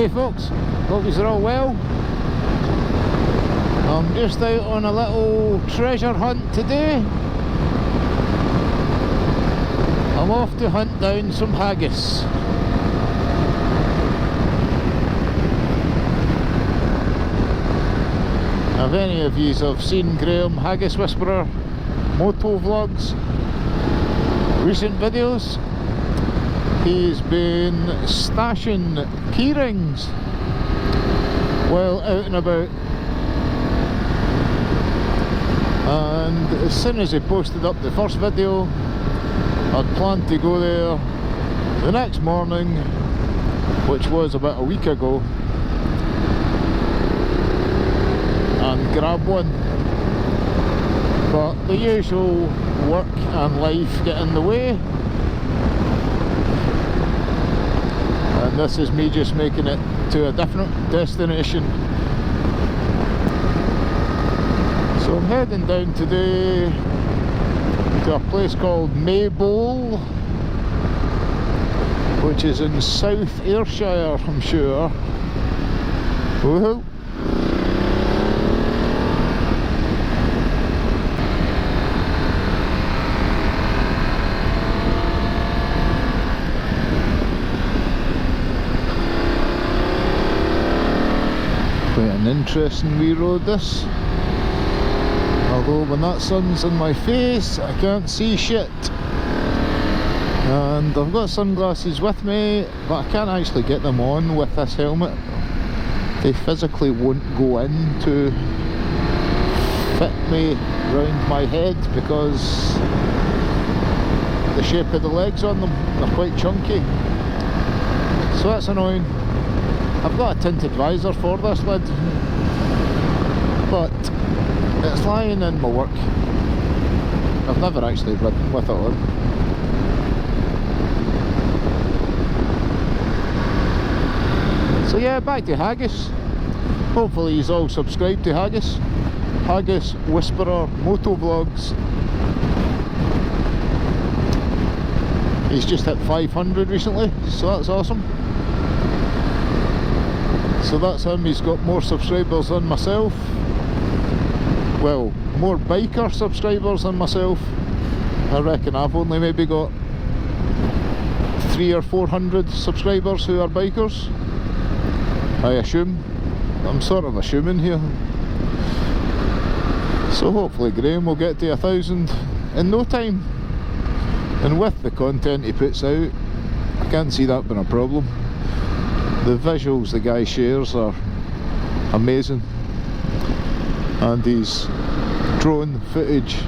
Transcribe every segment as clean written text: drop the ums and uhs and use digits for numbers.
Hey folks, hope you're all well. I'm just out on a little treasure hunt today. I'm off to hunt down some haggis. Now if any of you have seen Graham Haggis Whisperer moto vlogs, recent videos, he's been stashing key rings while out and about, and as soon as he posted up the first video, I'd planned to go there the next morning, which was about a week ago, and grab one, but the usual work and life get in the way, and this is me just making it to a different destination. So I'm heading down today to a place called Maybole, which is in South Ayrshire, I'm sure. Woohoo! Quite an interesting wee road this. Although when that sun's in my face, I can't see shit. And I've got sunglasses with me, but I can't actually get them on with this helmet. They physically won't go in to fit me round my head because the shape of the legs on them are quite chunky. So that's annoying. I've got a tinted visor for this lid, but it's lying in my work. I've never actually ridden with it on. So yeah, back to Haggis. Hopefully you's all subscribed to Haggis. Haggis Whisperer Moto Vlogs. He's just hit 500 recently, so that's awesome. So that's him, he's got more subscribers than myself. Well, more biker subscribers than myself. I reckon I've only maybe got 300 or 400 subscribers who are bikers, I assume. I'm sort of assuming here. So hopefully Graham will get to 1,000 in no time. And with the content he puts out, I can't see that being a problem. The visuals the guy shares are amazing, and his drone footage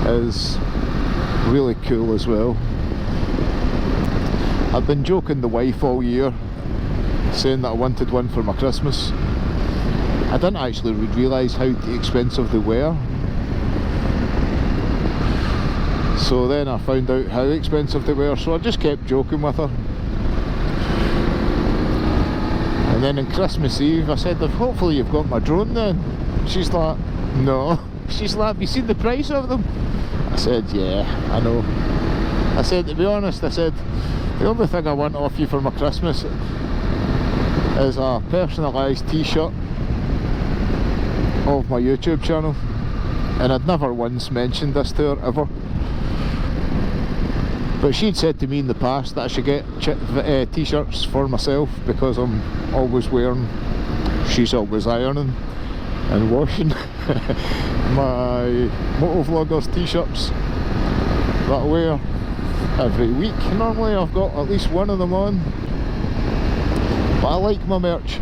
is really cool as well. I've been joking the wife all year, saying that I wanted one for my Christmas. I didn't actually realise how expensive they were, so then I found out how expensive they were, so I just kept joking with her. And then on Christmas Eve I said, hopefully you've got my drone then. She's like, no. She's like, have you seen the price of them? I said, yeah, I know. I said, to be honest, I said, the only thing I want off you for my Christmas is a personalised t-shirt of my YouTube channel. And I'd never once mentioned this to her, ever. But she'd said to me in the past that I should get t-shirts for myself because I'm always wearing, she's always ironing and washing my motovloggers t-shirts that I wear every week. Normally I've got at least one of them on, but I like my merch,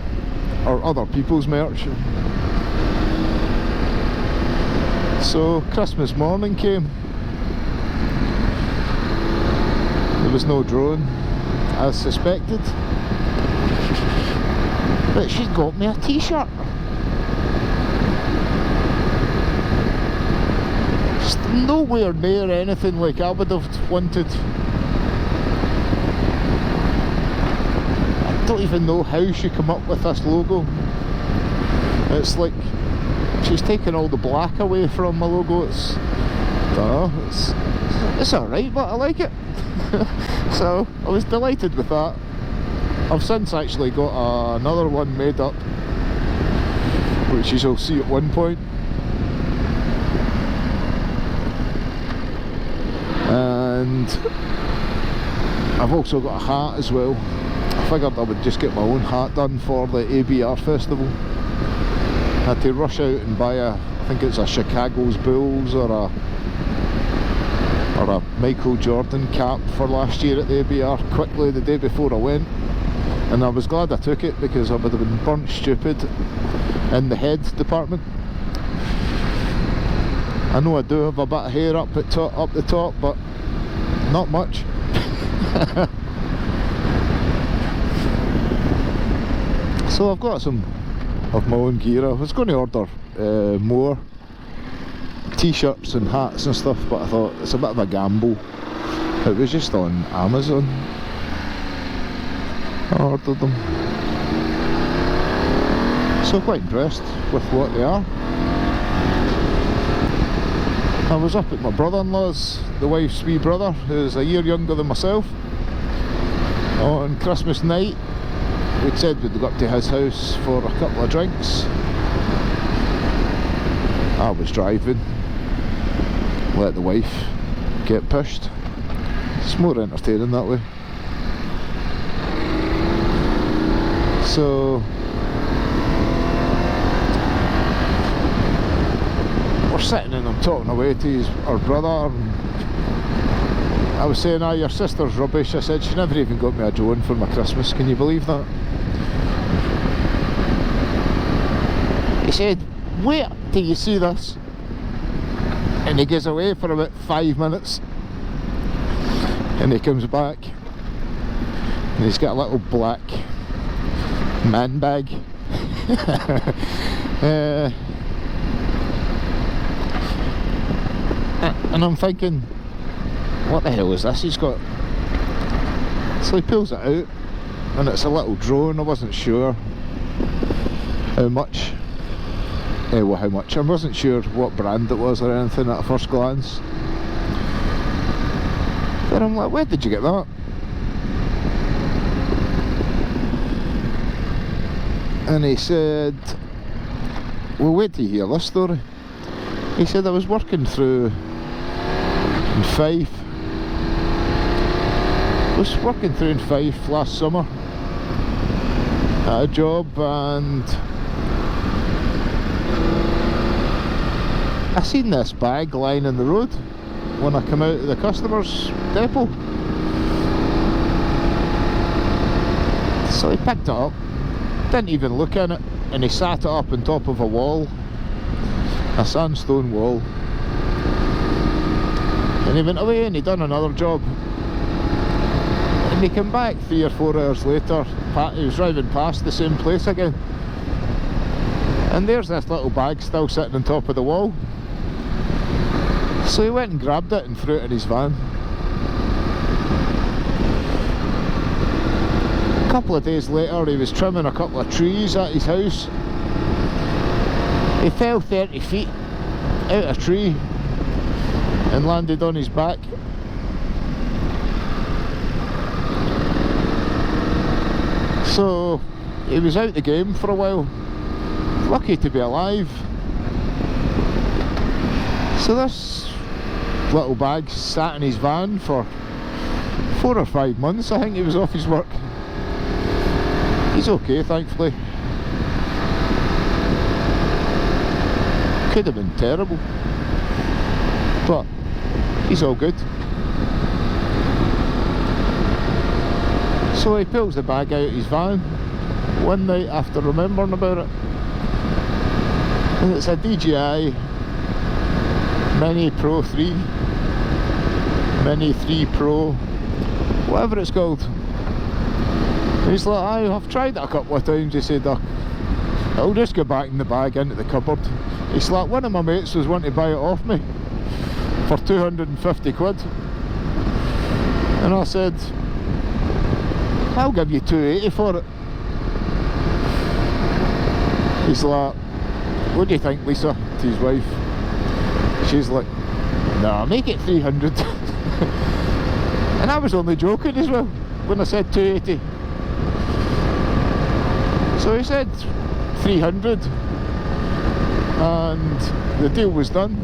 or other people's merch. So Christmas morning came. There was no drone, as suspected, but she'd got me a t-shirt. Just nowhere near anything like I would have wanted. I don't even know how she came up with this logo. It's like she's taken all the black away from my logo. It's, I don't know, it's alright, but I like it. So I was delighted with that. I've since actually got another one made up, which you shall see at one point. And I've also got a hat as well. I figured I would just get my own hat done for the ABR festival. I had to rush out and buy I think it's a Chicago's Bulls or a Michael Jordan cap for last year at the ABR quickly the day before I went. And I was glad I took it, because I would have been burnt stupid in the head department. I know I do have a bit of hair up the top, but not much. So I've got some of my own gear. I was going to order more t-shirts and hats and stuff, but I thought it's a bit of a gamble. It was just on Amazon I ordered them, so quite impressed with what they are. I was up at my brother-in-law's, the wife's wee brother, who's a year younger than myself, on Christmas night. We'd said we'd go up to his house for a couple of drinks. I was driving, let the wife get pushed. It's more entertaining that way. So we're sitting and I'm talking away to our brother, and I was saying, your sister's rubbish. I said, she never even got me a drone for my Christmas, can you believe that? He said, wait till you see this. And he goes away for about 5 minutes, and he comes back and he's got a little black man bag. And I'm thinking, what the hell is this he's got? So he pulls it out, and it's a little drone. I wasn't sure how much. I wasn't sure what brand it was or anything at first glance. Then I'm like, where did you get that? And he said, well, wait till you hear this story. He said, I was working through in Fife. I was working through in Fife last summer at a job, and I seen this bag lying in the road when I come out of the customer's depot. So he picked it up, didn't even look in it, and he sat it up on top of a wall, a sandstone wall. And he went away and he done another job. And he came back 3 or 4 hours later, he was driving past the same place again. And there's this little bag still sitting on top of the wall. So he went and grabbed it and threw it in his van. A couple of days later, he was trimming a couple of trees at his house. He fell 30 feet out a tree and landed on his back. So he was out the game for a while. Lucky to be alive. So this little bag sat in his van for 4 or 5 months. I think he was off his work. He's okay, thankfully. Could have been terrible, but he's all good. So he pulls the bag out of his van one night after remembering about it, and it's a DJI Mini Pro 3, Mini 3 Pro, whatever it's called. And he's like, I've tried it a couple of times. He said, I'll just go back in the bag into the cupboard. He's like, one of my mates was wanting to buy it off me for 250 quid. And I said, I'll give you 280 for it. He's like, what do you think, Lisa? To his wife. She's like, nah, make it 300. And I was only joking as well when I said 280. So he said 300 and the deal was done.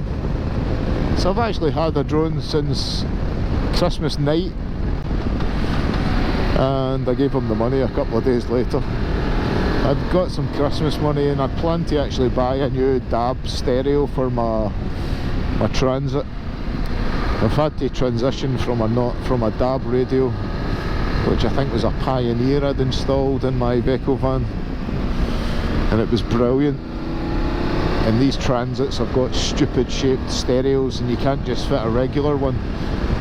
So I've actually had a drone since Christmas night, and I gave him the money a couple of days later. I'd got some Christmas money and I'd planned to actually buy a new DAB stereo for my Transit. I've had to transition from a DAB radio, which I think was a Pioneer I'd installed in my vehicle van, and it was brilliant. And these Transits have got stupid shaped stereos and you can't just fit a regular one,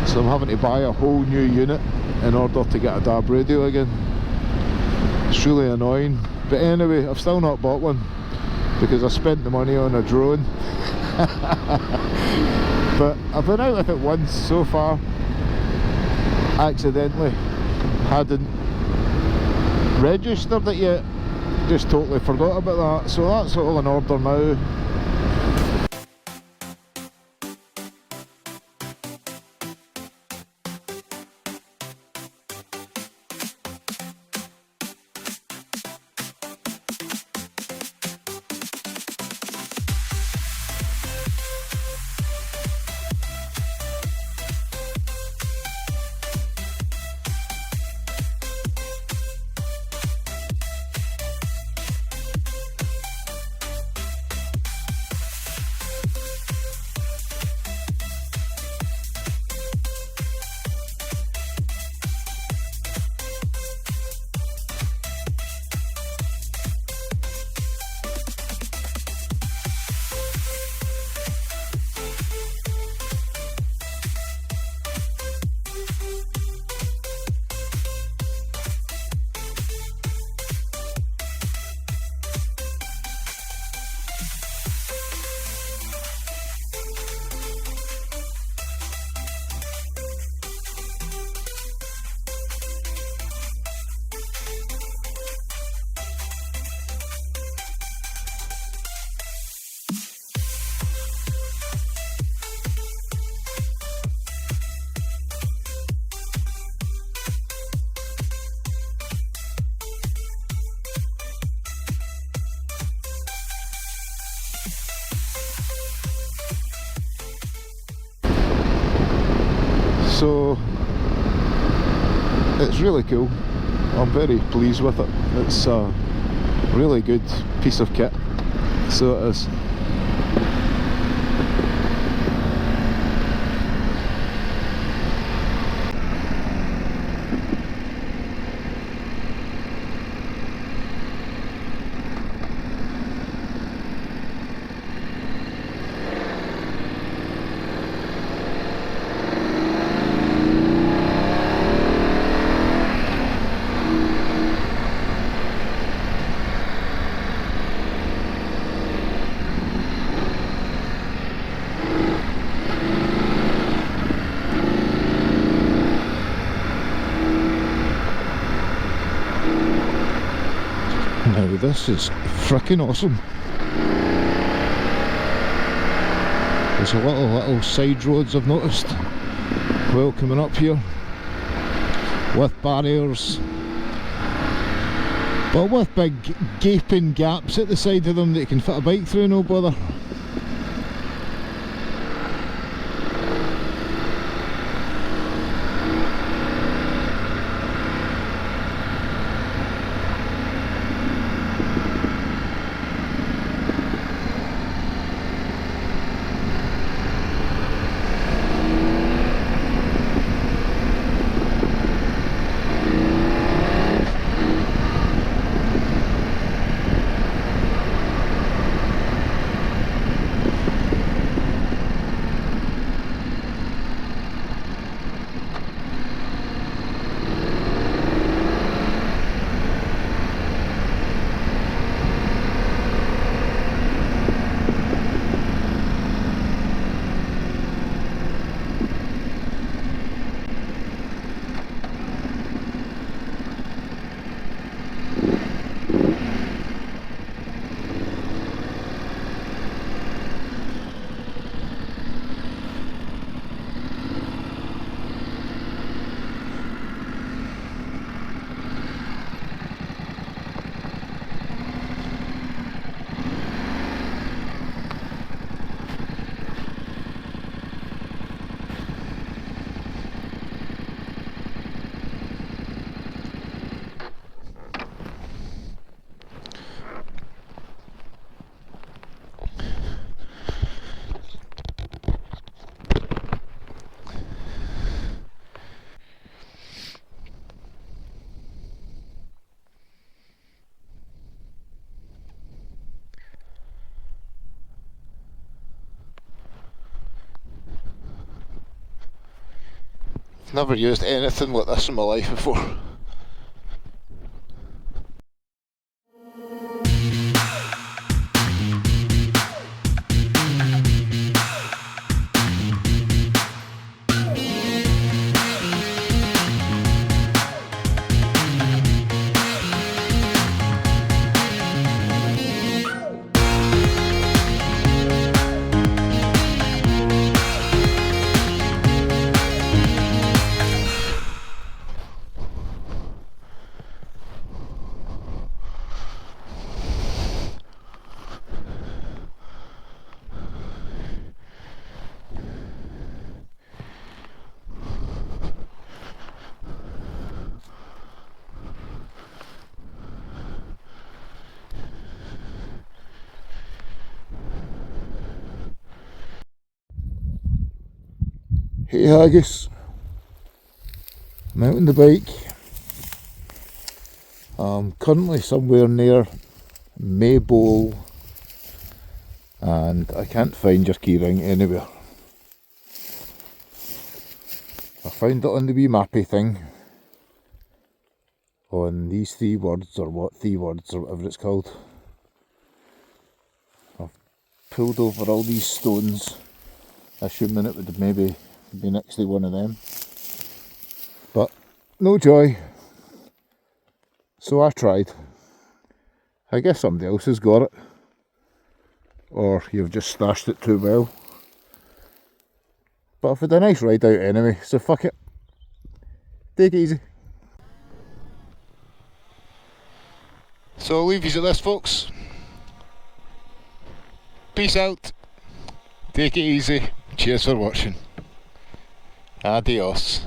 so I'm having to buy a whole new unit in order to get a DAB radio again. It's really annoying, but anyway, I've still not bought one because I spent the money on a drone. But I've been out with it once so far, accidentally, hadn't registered it yet, just totally forgot about that, so that's all in order now. So it's really cool. I'm very pleased with it. It's a really good piece of kit. So it is. Now this is frickin' awesome. There's a lot of little side roads I've noticed while coming up here, with barriers, but with big gaping gaps at the side of them that you can fit a bike through, no bother. Never used anything like this in my life before. Hey Haggis, I'm out on the bike. I'm currently somewhere near Maybowl and I can't find your keyring anywhere. I found it on the wee mappy thing on these 3 words or what 3 words or whatever it's called. I've pulled over all these stones, assuming it would maybe be next to one of them, but no joy. So I tried. I guess somebody else has got it, or you've just stashed it too well. But I've had a nice ride out anyway, so fuck it. Take it easy. So I'll leave you at this, folks. Peace out. Take it easy. Cheers for watching. Adios.